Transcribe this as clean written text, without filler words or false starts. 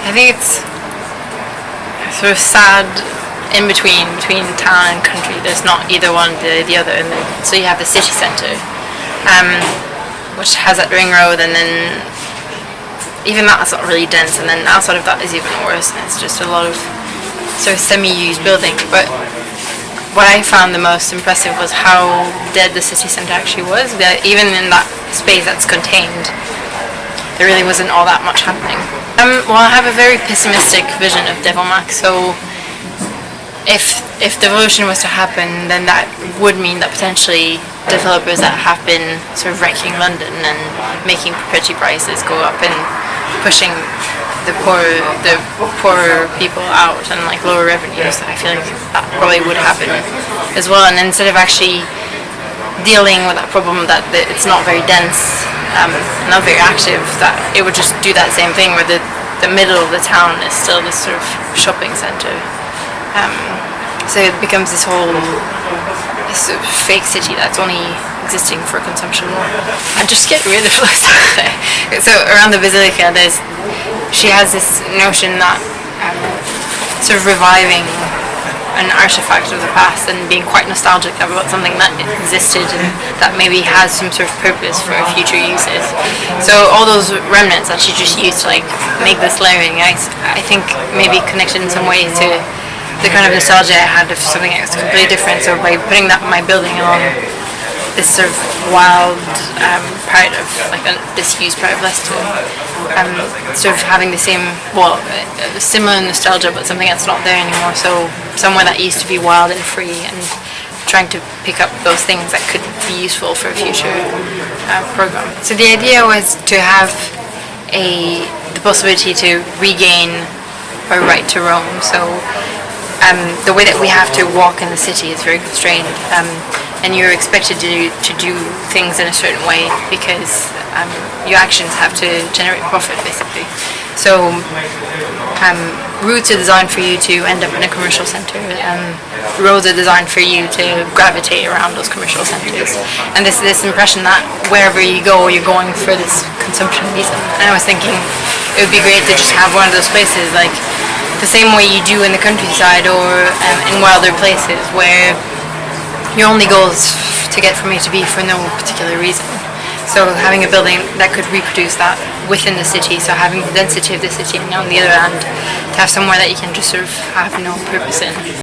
I think it's sort of sad in between town and country. There's not either one, the other, and so you have the city centre, which has that ring road, and then even that's not really dense, and then outside of that is even worse, and it's just a lot of sort of semi-used buildings. But what I found the most impressive was how dead the city centre actually was. That even in that space that's contained, there really wasn't all that much happening. Well, I have a very pessimistic vision of Devilmac, so if devolution was to happen, then that would mean that potentially developers that have been sort of wrecking London and making property prices go up and pushing the poorer people out and like lower revenues, I feel like that probably would happen as well. And instead of actually dealing with that problem that it's not very dense, not very active, that it would just do that same thing where the middle of the town is still this sort of shopping centre. So it becomes this whole sort of fake city that's only existing for consumption. And just get rid of those. So around the Basilica, she has this notion that sort of reviving an artifact of the past and being quite nostalgic about something that existed and that maybe has some sort of purpose for future uses. So all those remnants that she just used to like make this layering, I think maybe connected in some way to the kind of nostalgia I had of something that was completely different. So by putting that my building along this sort of wild part of like a disused part of Leicester, sort of having the same, similar nostalgia, but something that's not there anymore. So somewhere that used to be wild and free, and trying to pick up those things that could be useful for a future program. So the idea was to have the possibility to regain our right to roam. So the way that we have to walk in the city is very constrained, and you're expected to do things in a certain way because your actions have to generate profit, basically. So routes are designed for you to end up in a commercial centre, roads are designed for you to gravitate around those commercial centres, and this impression that wherever you go, you're going for this consumption reason. And I was thinking it would be great to just have one of those places, like the same way you do in the countryside or in wilder places, where your only goal is to get from A to B for no particular reason. So having a building that could reproduce that within the city, so having the density of the city, and on the other hand, to have somewhere that you can just sort of have no purpose in.